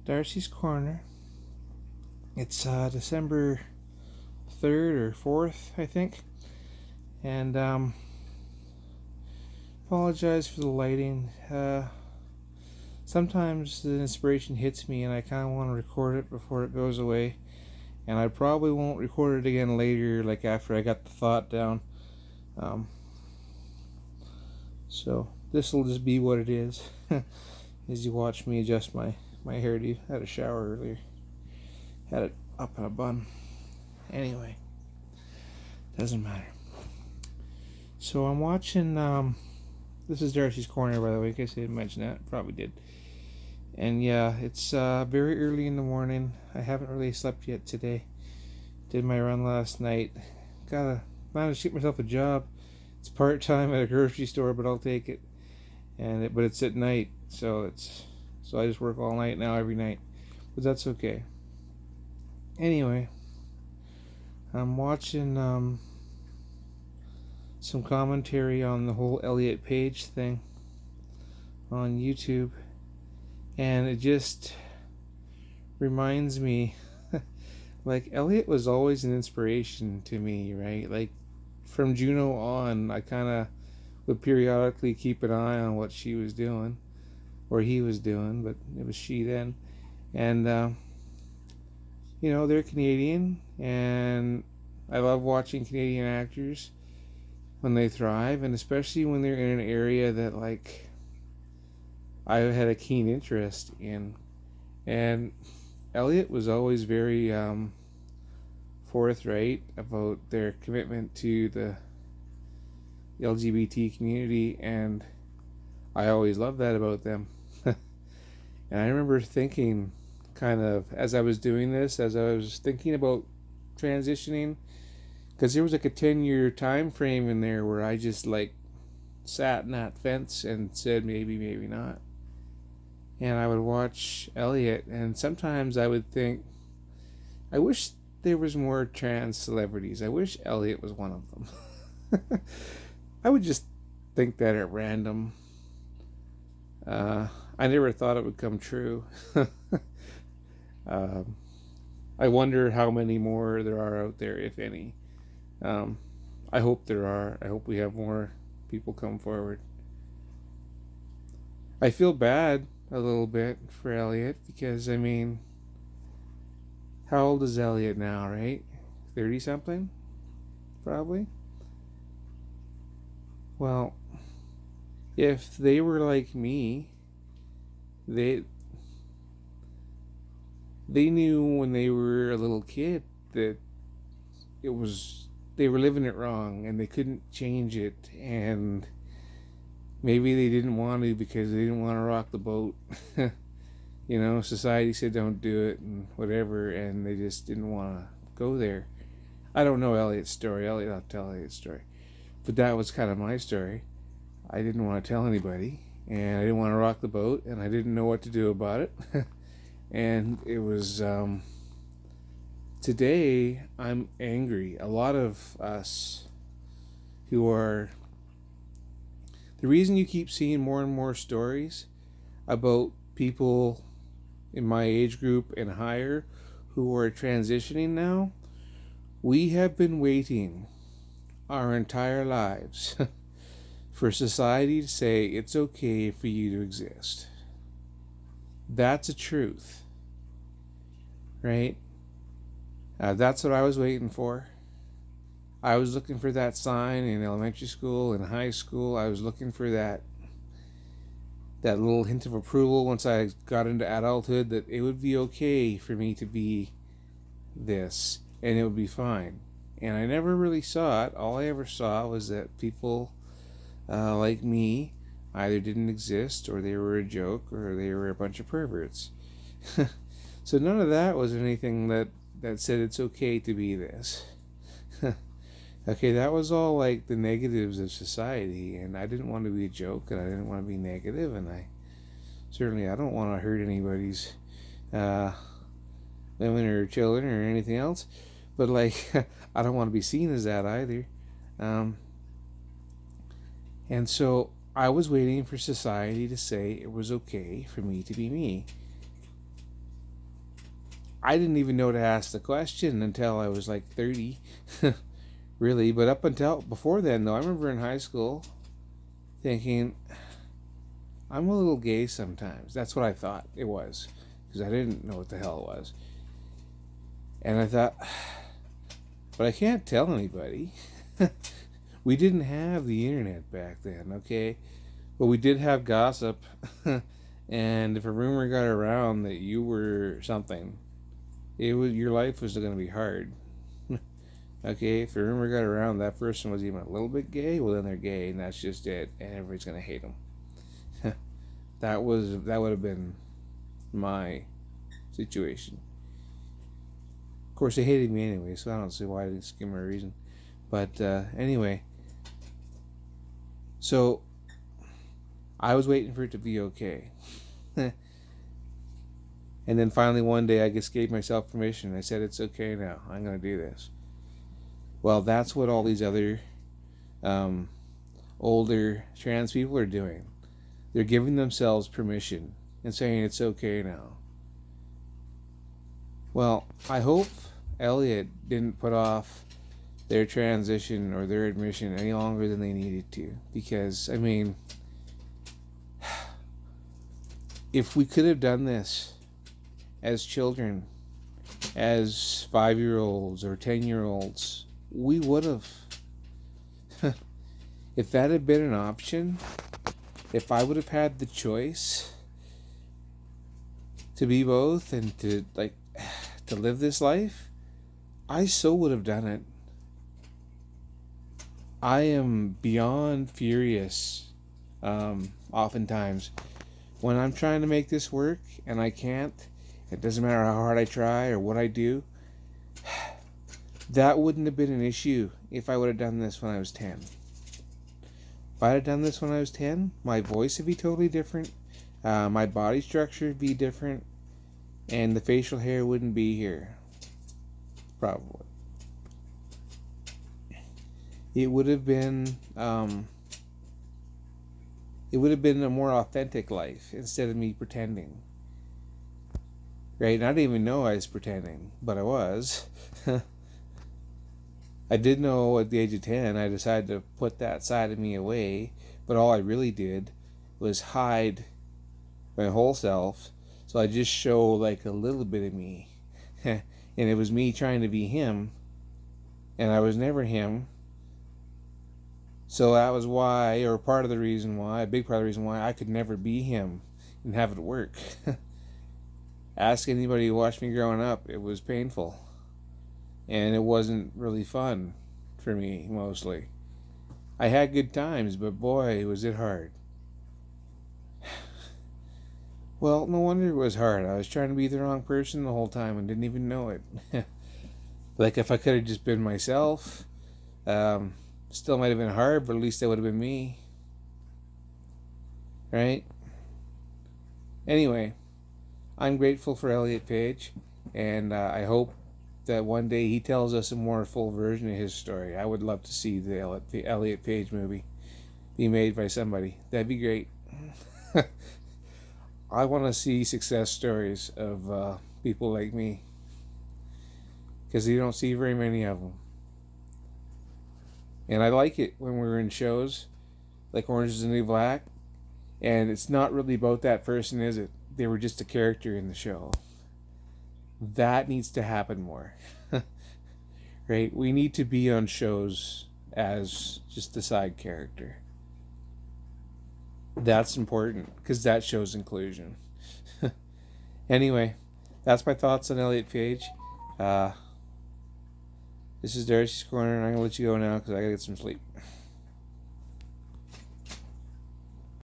Darci's Corner. It's December 3rd or 4th, I think. And apologize for the lighting. Sometimes the inspiration hits me and I kind of want to record it before it goes away. And I probably won't record it again later, like after I got the thought down. Um, so this will just be what it is. As you watch me adjust my hairdo. I had a shower earlier. Had it up in a bun. Anyway, doesn't matter. So I'm watching. This is Darci's Corner, by the way. In case I didn't mention that, probably did. And yeah, it's very early in the morning. I haven't really slept yet today. Did my run last night. Gotta manage to get myself a job. It's part time at a grocery store, but I'll take it. But it's at night, so I just work all night now, every night. But that's okay. Anyway, I'm watching some commentary on the whole Elliott Page thing on YouTube, and it just reminds me, like, Elliott was always an inspiration to me, right? Like, from Juno on, I kind of would periodically keep an eye on what she was doing, or he was doing, but it was she then. And they're Canadian, and I love watching Canadian actors when they thrive, and especially when they're in an area that, like, I had a keen interest in. And Elliott was always very forthright about their commitment to the LGBT community, and I always loved that about them. And I remember thinking, kind of, as I was doing this, as I was thinking about transitioning, because there was like a 10-year time frame in there where I just, like, sat in that fence and said maybe, maybe not. And I would watch Elliott, and sometimes I would think, I wish there was more trans celebrities. I wish Elliott was one of them. I would just think that at random. I never thought it would come true. I wonder how many more there are out there, if any. I hope there are. I hope we have more people come forward. I feel bad a little bit for Elliott because, I mean, how old is Elliott now, right? 30 something? Probably. Well, if they were like me, they knew when they were a little kid that they were living it wrong and they couldn't change it, and maybe they didn't want to because they didn't want to rock the boat. Society said don't do it and whatever, and they just didn't want to go there. I don't know Elliott's story. I'll tell Elliott's story. But that was kind of my story. I didn't want to tell anybody, and I didn't want to rock the boat, and I didn't know what to do about it. And it was, today I'm angry. A lot of us who are, the reason you keep seeing more and more stories about people in my age group and higher who are transitioning now, we have been waiting our entire lives for society to say it's okay for you to exist. That's a truth, right? That's what I was waiting for. I was looking for that sign in elementary school and high school. I was looking for that little hint of approval once I got into adulthood, that it would be okay for me to be this and it would be fine. And I never really saw it. All I ever saw was that people like me either didn't exist, or they were a joke, or they were a bunch of perverts. So none of that was anything that said it's okay to be this. Okay, that was all like the negatives of society, and I didn't want to be a joke, and I didn't want to be negative, and I don't want to hurt anybody's women or children or anything else, but, like, I don't want to be seen as that either. And so I was waiting for society to say it was okay for me to be me. I didn't even know to ask the question until I was like 30, really. But up until before then, though, I remember in high school thinking, I'm a little gay sometimes. That's what I thought it was, because I didn't know what the hell it was. And I thought, but I can't tell anybody. We didn't have the internet back then, okay? But we did have gossip. And if a rumor got around that you were something, your life was going to be hard. Okay, if a rumor got around that person was even a little bit gay, well then they're gay, and that's just it, and everybody's going to hate them. That would have been my situation. Of course, they hated me anyway, so I don't see why I didn't give them a reason. But anyway, so I was waiting for it to be okay. And then finally one day I just gave myself permission. I said, it's okay now. I'm going to do this. Well, that's what all these other older trans people are doing. They're giving themselves permission and saying it's okay now. Well, I hope Elliott didn't put off their transition or their admission any longer than they needed to. Because, I mean, if we could have done this as children, as 5-year-olds or 10-year-olds, we would have. If that had been an option, if I would have had the choice to be both and to live this life, I so would have done it. I am beyond furious oftentimes when I'm trying to make this work and I can't. It doesn't matter how hard I try or what I do. That wouldn't have been an issue if I would have done this when I was 10. If I had done this when I was 10, my voice would be totally different. My body structure would be different. And the facial hair wouldn't be here. Probably. It would have been a more authentic life instead of me pretending. Right? And I didn't even know I was pretending, but I was. I did know at the age of 10 I decided to put that side of me away, but all I really did was hide my whole self, so I just show like a little bit of me. And it was me trying to be him, and I was never him. So that was why, or part of the reason why, a big part of the reason why I could never be him and have it work. Ask anybody who watched me growing up, it was painful. And it wasn't really fun for me, mostly. I had good times, but boy, was it hard. Well, no wonder it was hard. I was trying to be the wrong person the whole time and didn't even know it. Like, if I could have just been myself, still might have been hard, but at least that would have been me. Right? Anyway, I'm grateful for Elliott Page, and I hope that one day he tells us a more full version of his story. I would love to see the Elliott Page movie be made by somebody. That'd be great. I want to see success stories of people like me, because you don't see very many of them. And I like it when we're in shows like Orange is the New Black, and it's not really about that person, is it? They were just a character in the show. That needs to happen more. Right? We need to be on shows as just a side character. That's important, because that shows inclusion. Anyway, that's my thoughts on Elliott Page. This is Darci's Corner, and I'm going to let you go now because I got to get some sleep.